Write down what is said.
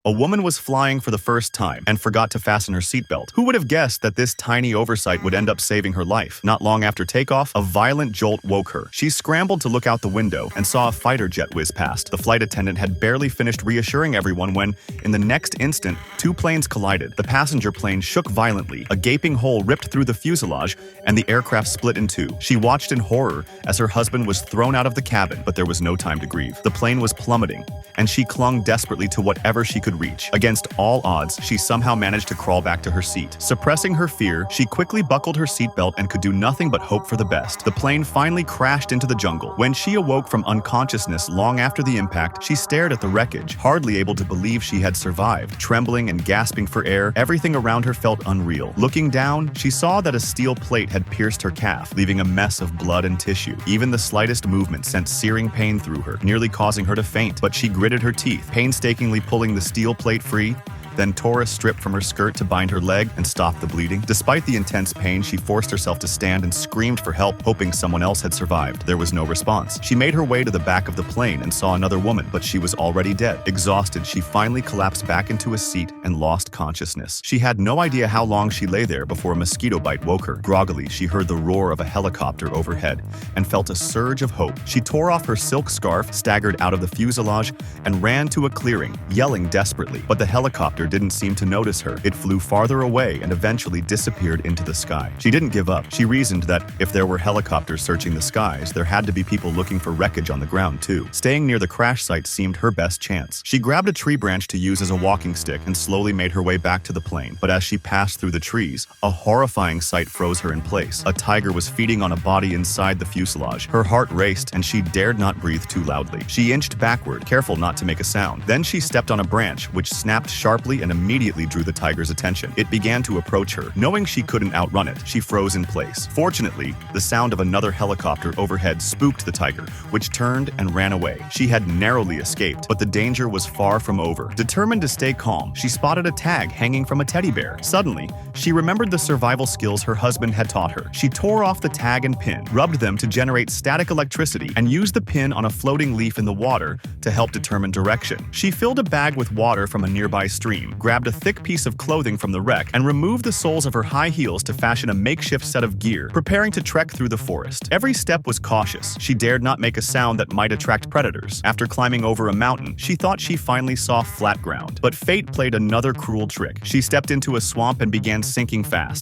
A woman was flying for the first time and forgot to fasten her seatbelt. Who would have guessed that this tiny oversight would end up saving her life? Not long after takeoff, a violent jolt woke her. She scrambled to look out the window and saw a fighter jet whiz past. The flight attendant had barely finished reassuring everyone when, in the next instant, two planes collided. The passenger plane shook violently. A gaping hole ripped through the fuselage, and the aircraft split in two. She watched in horror as her husband was thrown out of the cabin, but there was no time to grieve. The plane was plummeting, and she clung desperately to whatever she could reach. Against all odds, she somehow managed to crawl back to her seat. Suppressing her fear, she quickly buckled her seatbelt and could do nothing but hope for the best. The plane finally crashed into the jungle. When she awoke from unconsciousness long after the impact, she stared at the wreckage, hardly able to believe she had survived. Trembling and gasping for air, everything around her felt unreal. Looking down, she saw that a steel plate had pierced her calf, leaving a mess of blood and tissue. Even the slightest movement sent searing pain through her, nearly causing her to faint. But she gritted her teeth, painstakingly pulling the steel plate free, then tore a strip from her skirt to bind her leg and stop the bleeding. Despite the intense pain, she forced herself to stand and screamed for help, hoping someone else had survived. There was no response. She made her way to the back of the plane and saw another woman, but she was already dead. Exhausted, she finally collapsed back into a seat and lost consciousness. She had no idea how long she lay there before a mosquito bite woke her. Groggily, she heard the roar of a helicopter overhead and felt a surge of hope. She tore off her silk scarf, staggered out of the fuselage, and ran to a clearing, yelling desperately. But the helicopter didn't seem to notice her. It flew farther away and eventually disappeared into the sky. She didn't give up. She reasoned that if there were helicopters searching the skies, there had to be people looking for wreckage on the ground too. Staying near the crash site seemed her best chance. She grabbed a tree branch to use as a walking stick and slowly made her way back to the plane. But as she passed through the trees, a horrifying sight froze her in place. A tiger was feeding on a body inside the fuselage. Her heart raced and she dared not breathe too loudly. She inched backward, careful not to make a sound. Then she stepped on a branch, which snapped sharply and immediately drew the tiger's attention. It began to approach her. Knowing she couldn't outrun it, she froze in place. Fortunately, the sound of another helicopter overhead spooked the tiger, which turned and ran away. She had narrowly escaped, but the danger was far from over. Determined to stay calm, she spotted a tag hanging from a teddy bear. Suddenly, she remembered the survival skills her husband had taught her. She tore off the tag and pin, rubbed them to generate static electricity, and used the pin on a floating leaf in the water to help determine direction. She filled a bag with water from a nearby stream, grabbed a thick piece of clothing from the wreck, and removed the soles of her high heels to fashion a makeshift set of gear, preparing to trek through the forest. Every step was cautious. She dared not make a sound that might attract predators. After climbing over a mountain, she thought she finally saw flat ground. But fate played another cruel trick. She stepped into a swamp and began sinking fast.